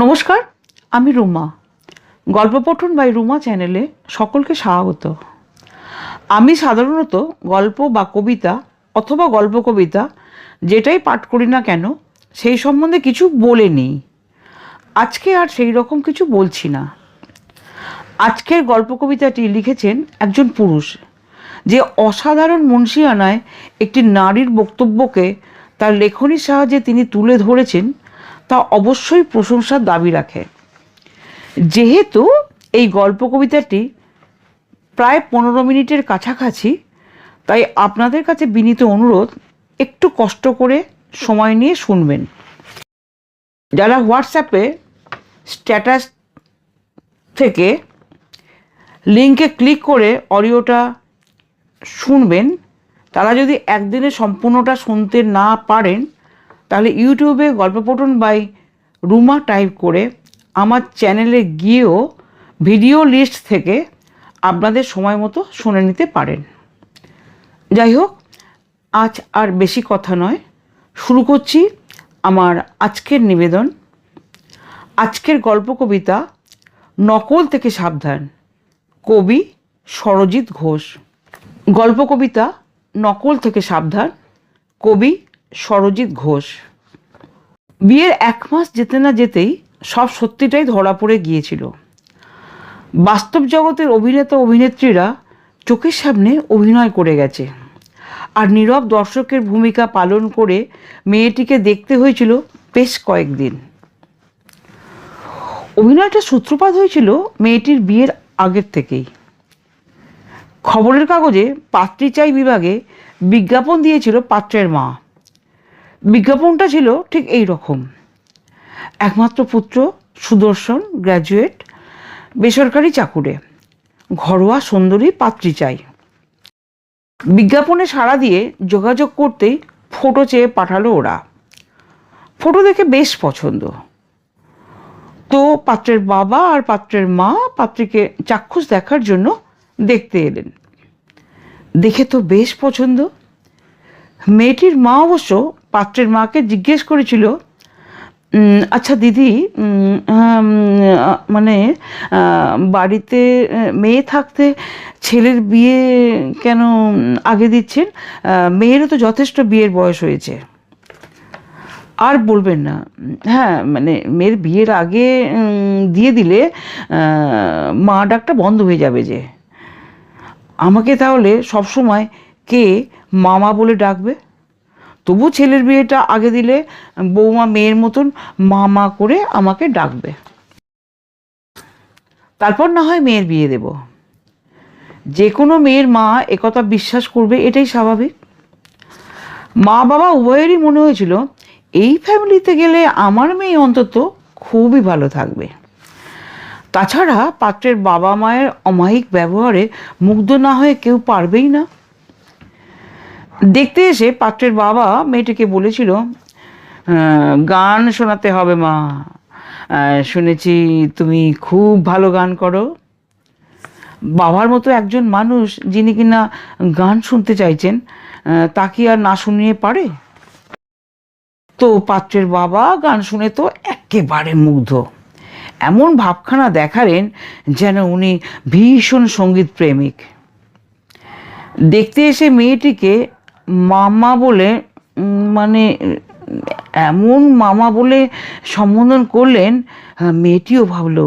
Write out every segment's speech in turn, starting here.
নমস্কার, আমি রুমা। গল্প পঠন বাই রুমা চ্যানেলে সকলকে স্বাগত। আমি সাধারণত গল্প বা কবিতা অথবা গল্প কবিতা যেটাই পাঠ করি না কেন সেই সম্বন্ধে কিছু বলে নিই। আজকে আর সেই রকম কিছু বলছি না। আজকের গল্প কবিতাটি লিখেছেন একজন পুরুষ, যে অসাধারণ মুন্সিয়ানায় একটি নারীর বক্তব্যকে তার লেখনীর সাহায্যে তিনি তুলে ধরেছেন, তা অবশ্যই প্রশংসার দাবি রাখে। যেহেতু এই গল্প কবিতাটি প্রায় 15 মিনিটের কাছাকাছি, তাই আপনাদের কাছে বিনীত অনুরোধ, একটু কষ্ট করে সময় নিয়ে শুনবেন। যারা হোয়াটসঅ্যাপে স্ট্যাটাস থেকে লিঙ্কে ক্লিক করে অডিওটা শুনবেন, তারা যদি একদিনে সম্পূর্ণটা শুনতে না পারেন, তাহলে ইউটিউবে গল্প পঠন বাই রুমা টাইপ করে আমার চ্যানেলে গিয়েও ভিডিও লিস্ট থেকে আপনাদের সময় মতো শুনে নিতে পারেন। যাই হোক, আজ আর বেশি কথা নয়, শুরু করছি আমার আজকের নিবেদন। আজকের গল্প কবিতা নকল থেকে সাবধান, কবি সরজিৎ ঘোষ। গল্প কবিতা নকল থেকে সাবধান, কবি সরজিৎ ঘোষ। বিয়ের 1 মাস যেতে না যেতেই সব সত্যিটাই ধরা পড়ে গিয়েছিল। বাস্তব জগতের অভিনেতা অভিনেত্রীরা চোখের সামনে অভিনয় করে গেছে, আর নীরব দর্শকের ভূমিকা পালন করে মেয়েটিকে দেখতে হয়েছিল বেশ কয়েকদিন। অভিনয়টা সূত্রপাত হয়েছিল মেয়েটির বিয়ের আগের থেকেই। খবরের কাগজে পাত্রী চাই বিভাগে বিজ্ঞাপন দিয়েছিল পাত্রের মা। বিজ্ঞাপনটা ছিল ঠিক এই রকম: একমাত্র পুত্র সুদর্শন, গ্র্যাজুয়েট, বেসরকারি চাকুরে, ঘরোয়া সুন্দরী পাত্রী চাই। বিজ্ঞাপনে সাড়া দিয়ে যোগাযোগ করতেই ফটো চেয়ে পাঠালো ওরা। ফটো দেখে বেশ পছন্দ, তো পাত্রের বাবা আর পাত্রের মা পাত্রীকে চাক্ষুষ দেখার জন্য দেখতে এলেন। দেখে তো বেশ পছন্দ। মেয়েটির মা অবশ্য পাত্রের মাকে জিজ্ঞেস করেছিল, আচ্ছা দিদি, মানে বাড়িতে মেয়ে থাকতে ছেলের বিয়ে কেন আগে দিচ্ছেন? মেয়েরও তো যথেষ্ট বিয়ের বয়স হয়েছে। আর বলবেন না, হ্যাঁ মানে মেয়ের বিয়ের আগে দিয়ে দিলে মা ডাকটা বন্ধ হয়ে যাবে যে। আমাকে তাহলে সবসময় কে মামা বলে ডাকবে? তবু ছেলের বিয়েটা আগে দিলে বৌমা মেয়ের মতন মামা করে আমাকে ডাকবে, তারপর না হয় মেয়ের বিয়ে দেব। যে কোনো মেয়ের মা একথা বিশ্বাস করবে, এটাই স্বাভাবিক। মা বাবা উভয়েরই মনে হয়েছিল এই ফ্যামিলিতে গেলে আমার মেয়ে অন্তত খুবই ভালো থাকবে। তাছাড়া পাত্রের বাবা মায়ের অমায়িক ব্যবহারে মুগ্ধ না হয়ে কেউ পারবেই না। দেখতে এসে পাত্রের বাবা মেয়েটিকে বলেছিল, গান শোনাতে হবে মা, শুনেছি তুমি খুব ভালো গান করো। বাবার মতো একজন মানুষ যিনি কিনা গান শুনতে চাইছেন, তা কি আর না শুনিয়ে পারে? তো পাত্রের বাবা গান শুনে তো একেবারে মুগ্ধ। এমন ভাবখানা দেখালেন যেন উনি ভীষণ সঙ্গীত প্রেমিক। দেখতে এসে মেয়েটিকে মামা বলে, মানে এমন মামা বলে সম্বোধন করলেন, মেয়েটিও ভাবলো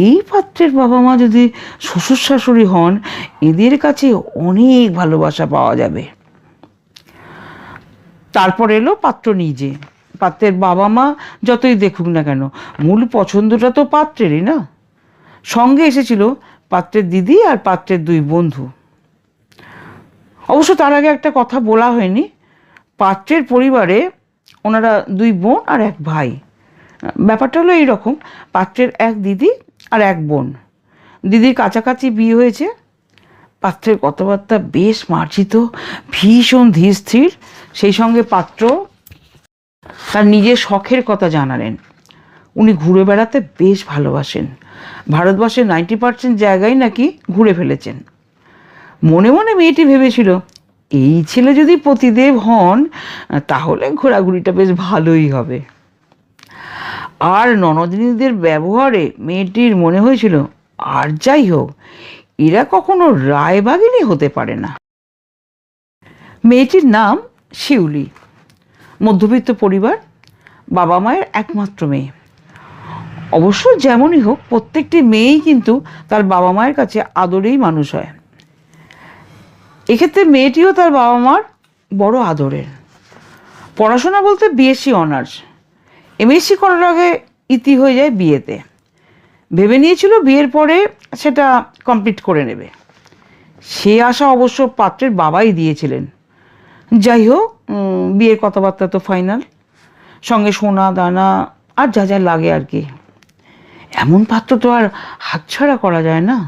এই পাত্রের বাবা মা যদি শ্বশুর শাশুড়ি হন, এদের কাছে অনেক ভালোবাসা পাওয়া যাবে। তারপর এলো পাত্র নিজে। পাত্রের বাবা মা যতই দেখুক না কেন, মূল পছন্দটা তো পাত্রেরই না। সঙ্গে এসেছিল পাত্রের দিদি আর পাত্রের 2 বন্ধু। অবশ্য তার আগে একটা কথা বলা হয়নি, পাত্রের পরিবারে ওনারা 2 বোন আর 1 ভাই। ব্যাপারটা হলো এইরকম: পাত্রের 1 দিদি আর 1 বোন। দিদির কাছাকাছি বিয়ে হয়েছে। পাত্রের কথাবার্তা বেশ মার্জিত, ভীষণ ধীর স্থির। সেই সঙ্গে পাত্র তার নিজের শখের কথা জানালেন। উনি ঘুরে বেড়াতে বেশ ভালোবাসেন। ভারতবর্ষের 90% জায়গায় নাকি ঘুরে ফেলেছেন। মনে মনে মেয়েটি ভেবেছিল, এই ছেলে যদি পতিদেব হন তাহলে ঘোরাঘুরিটা বেশ ভালোই হবে। আর ননদিনীদের ব্যবহারে মেয়েটির মনে হয়েছিল, আর যাই হোক, এরা কখনো রায়বাগিনী হতে পারে না। মেয়েটির নাম শিউলি, মধ্যবিত্ত পরিবার, বাবা মায়ের একমাত্র মেয়ে। অবশ্য যেমনই হোক, প্রত্যেকটি মেয়েই কিন্তু তার বাবা মায়ের কাছে আদরেই মানুষ হয়। এক্ষেত্রে মেয়েটিও তার বাবা মার বড় আদরের। পড়াশোনা বলতে বিএসসি অনার্স, এমএসসি করার আগে ইতি হয়ে যায় বিয়েতে। ভেবে নিয়েছিল বিয়ের পরে সেটা কমপ্লিট করে নেবে। সে আশা অবশ্য পাত্রের বাবাই দিয়েছিলেন। যাই হোক, বিয়ের কথাবার্তা তো ফাইনাল, সঙ্গে সোনা দানা আর যা যা লাগে আর কি। এমন পাত্র তো আর হাতছাড়া করা যায় না।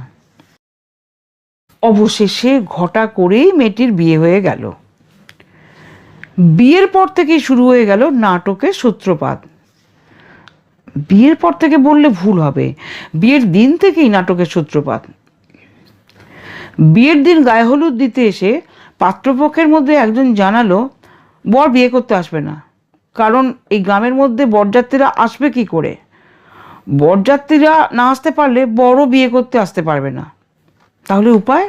অবশেষে ঘটা করেই মেয়েটির বিয়ে হয়ে গেল। বিয়ের পর থেকেই শুরু হয়ে গেল নাটকের সূত্রপাত। বিয়ের পর থেকে বললে ভুল হবে, বিয়ের দিন থেকেই নাটকের সূত্রপাত। বিয়ের দিন গায়ে হলুদ দিতে এসে পাত্রপক্ষের মধ্যে একজন জানালো বর বিয়ে করতে আসবে না, কারণ এই গ্রামের মধ্যে বরযাত্রীরা আসবে কি করে? বরযাত্রীরা না আসতে পারলে বড় বিয়ে করতে আসতে পারবে না। তাহলে উপায়?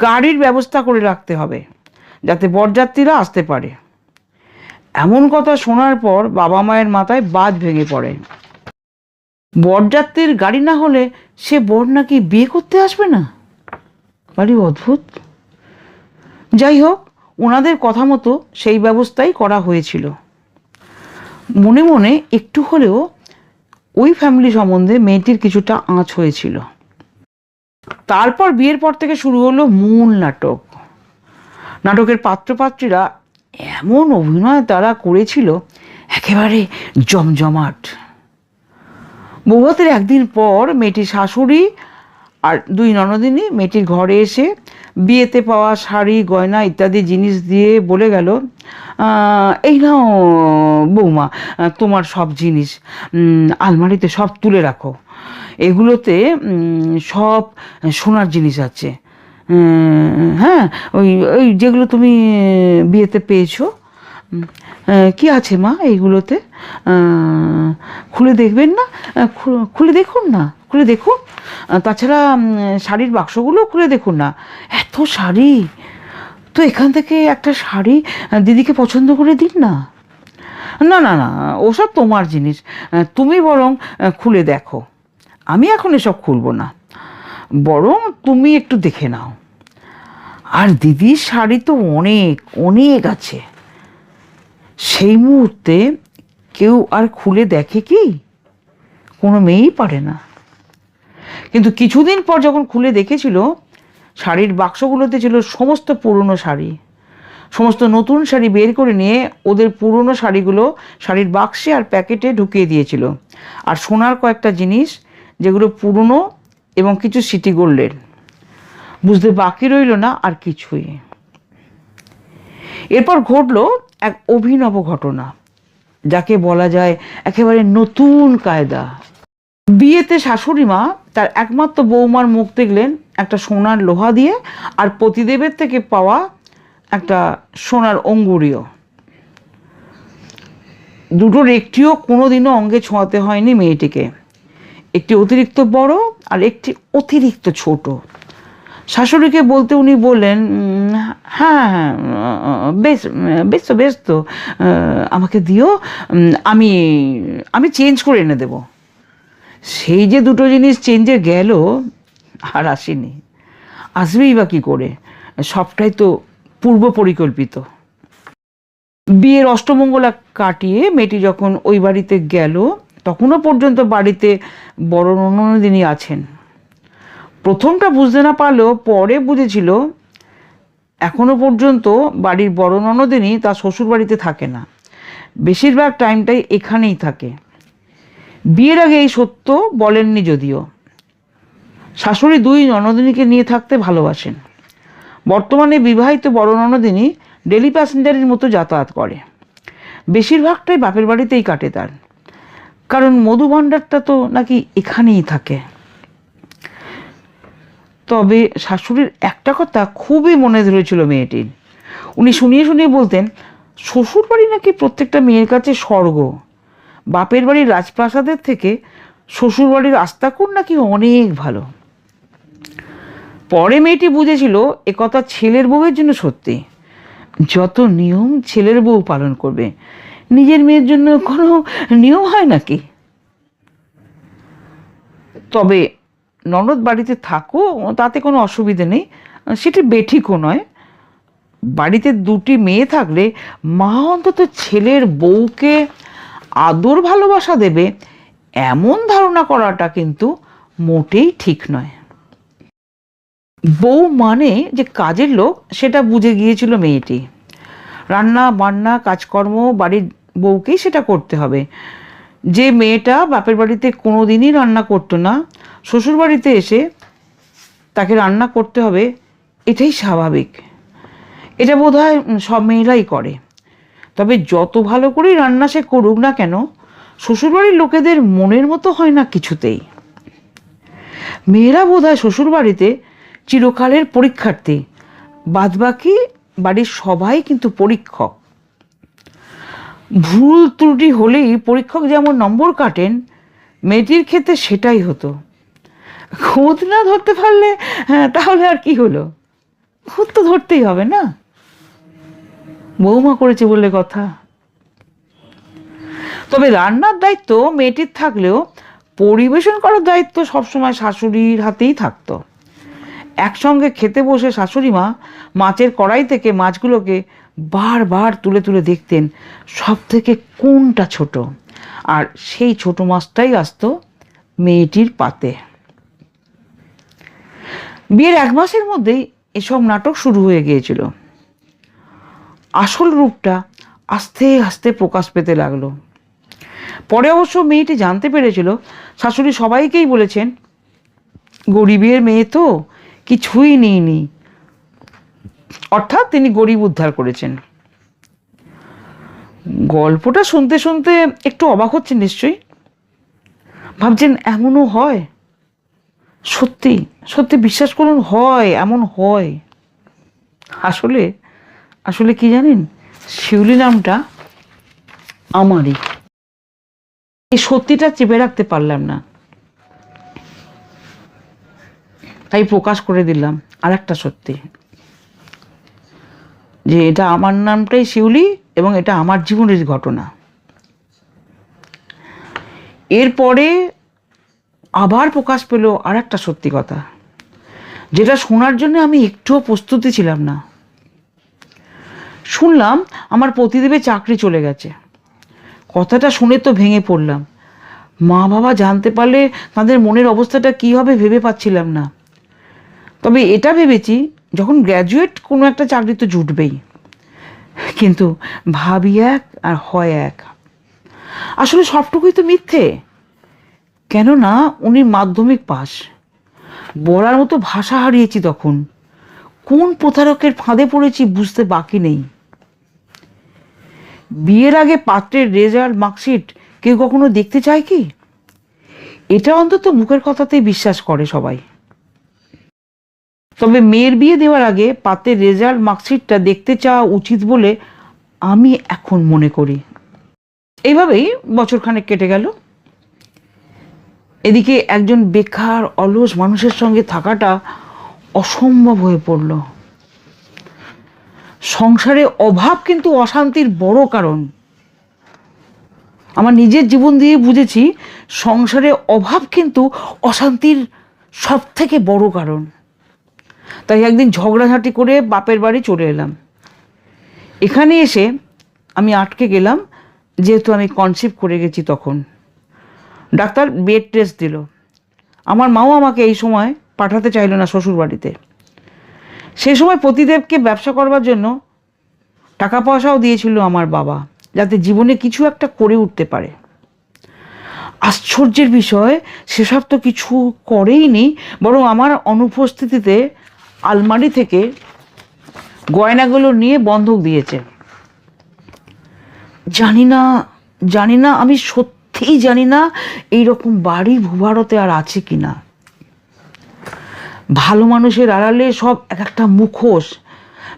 গাড়ির ব্যবস্থা করে রাখতে হবে যাতে বরযাত্রীরা আসতে পারে। এমন কথা শোনার পর বাবা মায়ের মাথায় বাজ ভেঙে পড়ে। বরযাত্রীর গাড়ি না হলে সে বর নাকি বিয়ে করতে আসবে না? বাড়ি অদ্ভুত। যাই হোক, ওনাদের কথা মতো সেই ব্যবস্থাই করা হয়েছিল। মনে মনে একটু হলেও ওই ফ্যামিলি সম্বন্ধে মেয়েটির কিছুটা আঁচ হয়েছিল। তারপর বিয়ের পর থেকে শুরু হলো মূল নাটক। নাটকের পাত্রপাত্রীরা এমন অভিনয় তারা করেছিল, একেবারে জমজমাট। বৌভাতের একদিন পর মেয়েটির শাশুড়ি আর দুই ননদিনী মেয়েটির ঘরে এসে বিয়েতে পাওয়া শাড়ি গয়না ইত্যাদি জিনিস দিয়ে বলে গেল, এই নাও বৌমা, তোমার সব জিনিস আলমারিতে সব তুলে রাখো। এগুলোতে সব সোনার জিনিস আছে। হ্যাঁ, ওই ওই যেগুলো তুমি বিয়েতে পেয়েছো। কি আছে মা এইগুলোতে? খুলে দেখবেন না? খুলে দেখুন না, খুলে দেখুন। তাছাড়া শাড়ির বাক্সগুলো খুলে দেখুন না। এত শাড়ি তো, এখান থেকে একটা শাড়ি দিদিকে পছন্দ করে দিন না। না না না, ওসব তোমার জিনিস, তুমি বরং খুলে দেখো। আমি এখন এসব খুলবো না, বরং তুমি একটু দেখে নাও। আর দিদির শাড়ি তো অনেক অনেক আছে। সেই মুহূর্তে কেউ আর খুলে দেখে কি? কোনো মেয়েই পারে না। কিন্তু কিছুদিন পর যখন খুলে দেখেছিল, শাড়ির বাক্সগুলোতে ছিল সমস্ত পুরনো শাড়ি। সমস্ত নতুন শাড়ি বের করে নিয়ে ওদের পুরনো শাড়িগুলো শাড়ির বাক্সে আর প্যাকেটে ঢুকিয়ে দিয়েছিল। আর সোনার কয়েকটা জিনিস যেগুলো পুরনো এবং কিছু সিটি গোল্ডের। বুঝতে বাকি রইল না আর কিছুই। এরপর ঘটল এক অভিনব ঘটনা, যাকে বলা যায় একেবারে নতুন কায়দা। বিয়েতে শাশুড়ি মা তার একমাত্র বৌমার মুখ দেখলেন একটা সোনার লোহা দিয়ে, আর পতিদেবের থেকে পাওয়া একটা সোনার অঙ্গুরীয়। দুটোর একটিও কোনোদিনও অঙ্গে ছোঁয়াতে হয়নি মেয়েটিকে। একটি অতিরিক্ত বড় আর একটি অতিরিক্ত ছোট। শাশুড়িকে বলতে উনি বললেন, হ্যাঁ হ্যাঁ, বেশ বেশ তো বেশ তো, আমাকে দিও, আমি আমি চেঞ্জ করে এনে দেব। সেই যে দুটো জিনিস চেঞ্জে গেল, আর আসেনি। আসবেই বা কী করে? সবটাই তো পূর্ব পরিকল্পিত। বিয়ের অষ্টমঙ্গলা কাটিয়ে মেয়েটি যখন ওই বাড়িতে গেল, তখনও পর্যন্ত বাড়িতে বড় ননদিনী আছেন। প্রথমটা বুঝতে না পারলেও পরে বুঝেছিল, এখনো পর্যন্ত বাড়ির বড় ননদিনী তার শ্বশুর বাড়িতে থাকে না, বেশিরভাগ টাইমটাই এখানেই থাকে। বিয়ের আগে এই সত্য বলেননি যদিও। শাশুড়ি দুই ননদিনীকে নিয়ে থাকতে ভালোবাসেন। বর্তমানে বিবাহিত বড় ননদিনী ডেলি প্যাসেঞ্জারের মতো যাতায়াত করে। বেশিরভাগটাই বাপের বাড়িতেই কাটে তার, কারণ মধু ভাণ্ডারটা তো নাকি এখানেই থাকে। তবে শাশুড়ির একটা কথা খুবই মনে ধরেছিল মেয়েটির। উনি শুনিয়ে শুনিয়ে বলতেন, শ্বশুর বাড়ি নাকি প্রত্যেকটা মেয়ের কাছে স্বর্গ, বাপের বাড়ির রাজপ্রাসাদের থেকে শ্বশুর বাড়ির আস্তাকুর নাকি অনেক ভালো। পরে মেয়েটি বুঝেছিল একথা ছেলের বউয়ের জন্য সত্যি। যত নিয়ম ছেলের বউ পালন করবে, নিজের মেয়ের জন্য কোনো নিয়ম হয় নাকি? তবে ননদ বাড়িতে থাকো তাতে কোনো অসুবিধে নেই, সেটা বেঠিকও নয়। বাড়িতে দুটি মেয়ে থাকলে মা অন্তত ছেলের বউকে আদর ভালোবাসা দেবে এমন ধারণা করাটা কিন্তু মোটেই ঠিক নয়। বউ মানে যে কাজের লোক সেটা বুঝে গিয়েছিল মেয়েটি। রান্না বান্না কাজকর্ম বাড়ির বউকেই সেটা করতে হবে। যে মেয়েটা বাপের বাড়িতে কোনো দিনই রান্না করতো না, শ্বশুর বাড়িতে এসে তাকে রান্না করতে হবে, এটাই স্বাভাবিক। এটা বোধহয় সব মেয়েরাই করে। তবে যত ভালো করেই রান্না সে করুক না কেন, শ্বশুরবাড়ির লোকেদের মনের মতো হয় না কিছুতেই। মেয়েরা বোধহয় শ্বশুরবাড়িতে চিরকালের পরীক্ষার্থী, বাদবাকি বাড়ির সবাই কিন্তু পরীক্ষক। ভুল ত্রুটি হলেই পরীক্ষক যেমন নম্বর কাটেন, মেয়েটির ক্ষেত্রে সেটাই হতো। খুঁত না ধরতে পারলে তাহলে আর কি হলো, খুঁত তো ধরতেই হবে না, বৌমা করেছে বলে কথা। তবে রান্নার দায়িত্ব মেয়েটির থাকলেও পরিবেশন করার দায়িত্ব সবসময় শাশুড়ির হাতেই থাকতো। একসঙ্গে খেতে বসে শাশুড়ি মা মাছের কড়াই থেকে মাছগুলোকে বারবার তুলে তুলে দেখতেন সব থেকে কোনটা ছোট, আর সেই ছোট মাছটাই আসতো মেয়েটির পাতে। বিয়ের 1 মাসের মধ্যেই এসব নাটক শুরু হয়ে গিয়েছিল। আসল রূপটা আস্তে আস্তে প্রকাশ পেতে লাগলো। পরে অবশ্য মেয়েটি জানতে পেরেছিল শাশুড়ি সবাইকেই বলেছেন গরিবের মেয়ে তো কিছুই নেইনি, অর্থাৎ তিনি গরিব উদ্ধার করেছেন। গল্পটা শুনতে শুনতে একটু অবাক হচ্ছেন নিশ্চয়ই, ভাবছেন এমনও হয়? সত্যি সত্যি বিশ্বাস করুন, হয়, এমন হয়। আসলে আসলে কি জানেন, শিউলি নামটা আমারই। এই সত্যিটা চেপে রাখতে পারলাম না, তাই প্রকাশ করে দিলাম আর একটা সত্যি, যে এটা আমার নামটাই শিউলি এবং এটা আমার জীবনের ঘটনা। এরপরে আবার প্রকাশ পেল আর একটা সত্যি কথা, যেটা শোনার জন্য আমি একটুও প্রস্তুতি ছিলাম না। শুনলাম আমার পতিদেবের চাকরি চলে গেছে। কথাটা শুনে তো ভেঙে পড়লাম। মা বাবা জানতে পারলে তাদের মনের অবস্থাটা কী হবে ভেবে পাচ্ছিলাম না। তবে এটা ভেবেছি যখন গ্র্যাজুয়েট কোনো একটা চাকরি তো জুটবেই, কিন্তু ভাবি এক আর হয় এক। আসলে সবটুকুই তো মিথ্যে। কেননা উনি মাধ্যমিক পাস, বলার মতো ভাষা হারিয়েছি তখন। কোন প্রতারকের ফাঁদে পড়েছি বুঝতে বাকি নেই। বিয়ের আগে পাত্রের রেজাল্ট মার্কশিট কেউ কখনো দেখতে চায় কি? এটা অন্তত মুখের কথাতেই বিশ্বাস করে সবাই। তবে মেয়ের বিয়ে দেওয়ার আগে পাত্রের রেজাল্ট মার্কশিটটা দেখতে চাওয়া উচিত বলে আমি এখন মনে করি। এইভাবেই বছরখানেক কেটে গেল। এদিকে একজন বেকার অলস মানুষের সঙ্গে থাকাটা অসম্ভব হয়ে পড়ল। সংসারে অভাব কিন্তু অশান্তির বড় কারণ। আমার নিজের জীবন দিয়ে বুঝেছি সংসারে অভাব কিন্তু অশান্তির সব থেকে বড় কারণ। তাই একদিন ঝগড়াঝাঁটি করে বাপের বাড়ি চলে এলাম। এখানে এসে আমি আটকে গেলাম, যেহেতু আমি কনসিভ করে গেছি। তখন ডাক্তার বেড রেস্ট দিল। আমার মাও আমাকে এই সময় পাঠাতে চাইল না শ্বশুর বাড়িতে। সেই সময় পতিদেবকে ব্যবসা করবার জন্য টাকা পয়সাও দিয়েছিল আমার বাবা, যাতে জীবনে কিছু একটা করে উঠতে পারে। আশ্চর্যের বিষয়, সেসব তো কিছু করেইনি, বরং আমার অনুপস্থিতিতে আলমারি থেকে গয়নাগুলো নিয়ে বন্ধক দিয়েছে। জানি না আমি সত্যিই জানি না এইরকম বাড়ি ভূভারতে আর আছে কিনা। ভালো মানুষের আড়ালে সব এক একটা মুখোশ,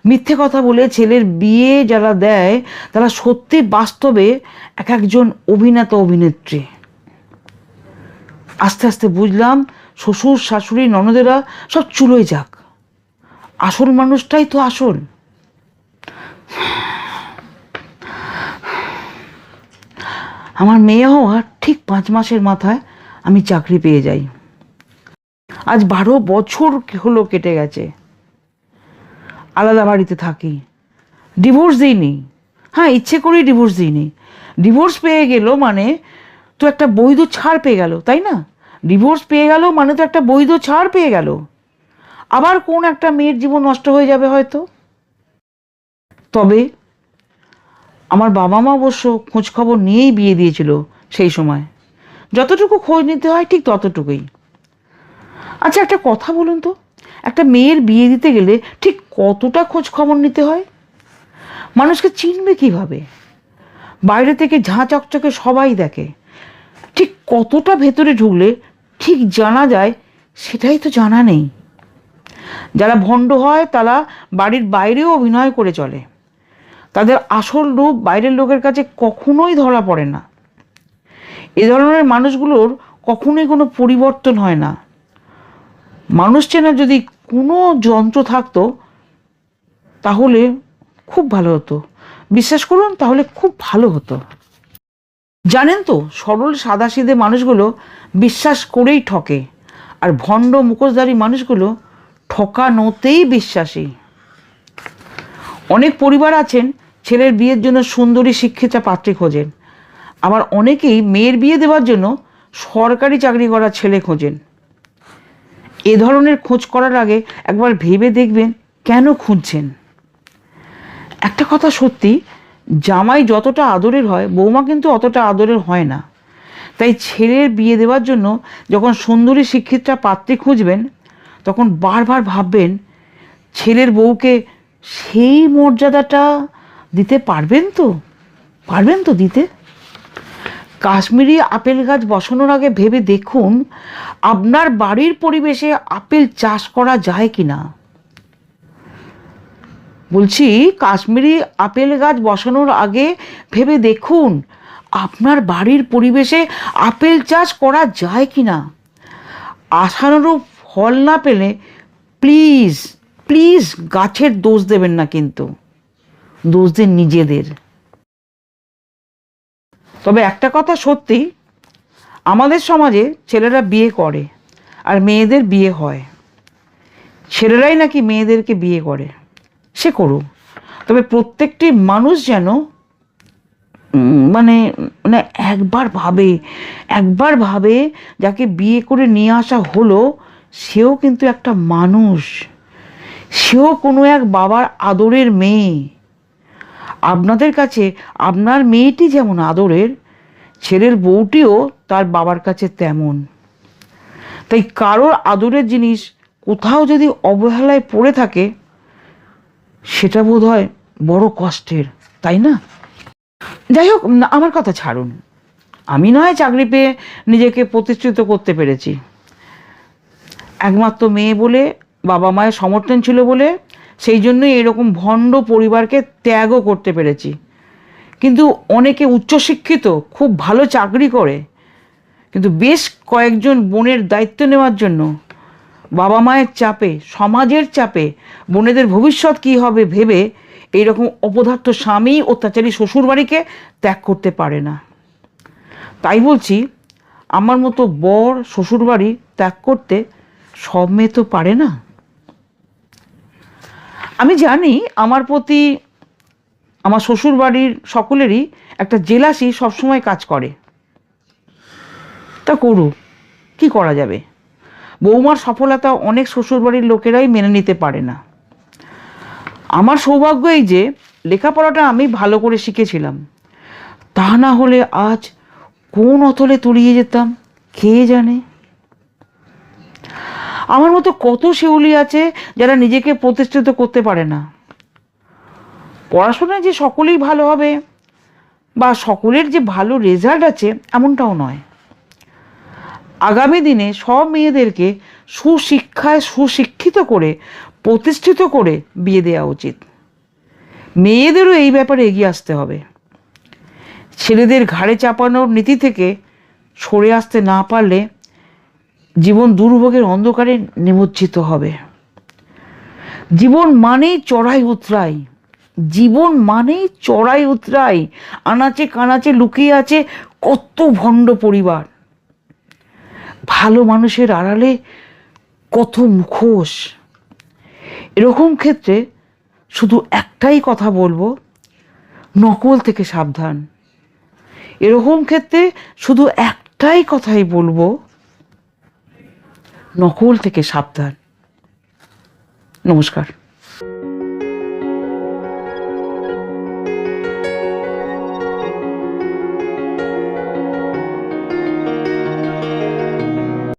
মিথ্যে কথা বলে ছেলের বিয়ে যারা দেয় তারা সত্যি বাস্তবে এক একজন অভিনেতা অভিনেত্রী। আস্তে আস্তে বুঝলাম শ্বশুর শাশুড়ি ননদেরা সব চুলোয় যাক, আসল মানুষটাই তো আসল। আমার মেয়ে হওয়ার ঠিক 5 মাসের মাথায় আমি চাকরি পেয়ে যাই। আজ 12 বছর হলো কেটে গেছে। আলাদা বাড়িতে থাকি, ডিভোর্স দিইনি। হ্যাঁ, ইচ্ছে করেই ডিভোর্স দিইনি। ডিভোর্স পেয়ে গেল মানে তো একটা বৈধ ছাড় পেয়ে গেল, তাই না? ডিভোর্স পেয়ে গেল মানে তো একটা বৈধ ছাড় পেয়ে গেল। আবার কোন একটা মেয়ের জীবন নষ্ট হয়ে যাবে হয়তো। তবে আমার বাবা মা অবশ্য খোঁজখবর নিয়েই বিয়ে দিয়েছিল সেই সময়। যতটুকু খোঁজ নিতে হয় ঠিক ততটুকুই। আচ্ছা, একটা কথা বলুন তো, একটা মেয়ের বিয়ে দিতে গেলে ঠিক কতটা খোঁজ খবর নিতে হয়? মানুষকে চিনবে কিভাবে? বাইরে থেকে ঝাঁ চকচকে সবাই দেখে, ঠিক কতটা ভেতরে ঢুকলে ঠিক জানা যায় সেটাই তো জানা নেই। যারা ভণ্ড হয় তারা বাড়ির বাইরেও অভিনয় করে চলে, তাদের আসল রূপ বাইরের লোকের কাছে কখনোই ধরা পড়ে না। এ ধরনের মানুষগুলোর কখনোই কোনো পরিবর্তন হয় না। মানুষ চেনার যদি কোনো যন্ত্র থাকতো তাহলে খুব ভালো হতো। বিশ্বাস করুন, তাহলে খুব ভালো হতো। জানেন তো, সরল সাদাসিধে মানুষগুলো বিশ্বাস করেই ঠকে, আর ভণ্ড মুখোশধারী মানুষগুলো ঠকানোতেই বিশ্বাসী। অনেক পরিবার আছেন ছেলের বিয়ের জন্য সুন্দরী শিক্ষিতা পাত্রী খোঁজেন, আবার অনেকেই মেয়ের বিয়ে দেওয়ার জন্য সরকারি চাকরি করা ছেলে খোঁজেন। এ ধরনের খোঁজ করার আগে একবার ভেবে দেখবেন কেন খুঁজছেন। একটা কথা সত্যি, জামাই যতটা আদরের হয় বৌমা কিন্তু অতটা আদরের হয় না। তাই ছেলের বিয়ে দেওয়ার জন্য যখন সুন্দরী শিক্ষিতা পাত্রী খুঁজবেন তখন বারবার ভাববেন ছেলের বউকে সেই মর্যাদাটা দিতে পারবেন তো দিতে। কাশ্মীরি আপেল গাছ বসানোর আগে ভেবে দেখুন আপনার বাড়ির পরিবেশে আপেল চাষ করা যায় কিনা। বলছি, কাশ্মীরি আপেল গাছ বসানোর আগে ভেবে দেখুন আপনার বাড়ির পরিবেশে আপেল চাষ করা যায় কিনা। আশানুরূপ ফল না পেলে প্লিজ প্লিজ গাছের দোষ দেবেন না, কিন্তু দোষ দেন নিজেদের। তবে একটা কথা সত্যি, আমাদের সমাজে ছেলেরা বিয়ে করে আর মেয়েদের বিয়ে হয়। ছেলেরাই নাকি মেয়েদেরকে বিয়ে করে, সে করুক, তবে প্রত্যেকটি মানুষ যেন মানে মানে একবার ভাবে যাকে বিয়ে করে নিয়ে আসা হলো সেও কিন্তু একটা মানুষ, সেও কোনো এক বাবার আদরের মেয়ে। আপনাদের কাছে আপনার মেয়েটি যেমন আদরের, ছেলের বউটিও তার বাবার কাছে তেমন। তাই কারোর আদরের জিনিস কোথাও যদি অবহেলায় পড়ে থাকে সেটা বোধ হয় বড় কষ্টের, তাই না? যাই হোক, আমার কথা ছাড়ুন। আমি নয় চাকরি পেয়ে নিজেকে প্রতিষ্ঠিত করতে পেরেছি, একমাত্র মেয়ে বলে, বাবা মায়ের সমর্থন ছিল বলে, সেই জন্যই এরকম ভণ্ড পরিবারকে ত্যাগও করতে পেরেছি। কিন্তু অনেকে উচ্চশিক্ষিত, খুব ভালো চাকরি করে, কিন্তু বেশ কয়েকজন বোনের দায়িত্ব নেওয়ার জন্য বাবা মায়ের চাপে, সমাজের চাপে, বোনেদের ভবিষ্যৎ কী হবে ভেবে এইরকম অপদার্থ স্বামী, অত্যাচারী শ্বশুরবাড়িকে ত্যাগ করতে পারে না। তাই বলছি, আমার মতো বর শ্বশুরবাড়ি ত্যাগ করতে সব মেয়ে তো পারে না। আমি জানি আমার প্রতি আমার শ্বশুরবাড়ির সকলেরই একটা জেলাসি সবসময় কাজ করে। তা করুক, কী করা যাবে। বৌমার সফলতা অনেক শ্বশুরবাড়ির লোকেরাই মেনে নিতে পারে না। আমার সৌভাগ্য এই যে লেখাপড়াটা আমি ভালো করে শিখেছিলাম, তা না হলে আজ কোন অতলে তলিয়ে যেতাম কে জানে। আমার মতো কত শিউলি আছে যারা নিজেকে প্রতিষ্ঠিত করতে পারে না। পড়াশোনায় যে সকলেই ভালো হবে বা সকলের যে ভালো রেজাল্ট আছে এমনটাও নয়। আগামী দিনে সব মেয়েদেরকে সুশিক্ষায় সুশিক্ষিত করে প্রতিষ্ঠিত করে বিয়ে দেওয়া উচিত। মেয়েদেরও এই ব্যাপারে এগিয়ে আসতে হবে। ছেলেদের ঘাড়ে চাপানোর নীতি থেকে সরে আসতে না পারলে জীবন দুর্ভোগের অন্ধকারে নিমজ্জিত হবে। জীবন মানেই চড়াই উতরাই, জীবন মানেই চড়াই উতরাই। আনাচে কানাচে লুকিয়ে আছে কত ভণ্ড পরিবার, ভালো মানুষের আড়ালে কত মুখোশ। এরকম ক্ষেত্রে শুধু একটাই কথা বলবো, নকল থেকে সাবধান। এরকম ক্ষেত্রে শুধু একটাই কথাই বলবো, নকল থেকে সাবধান। নমস্কার।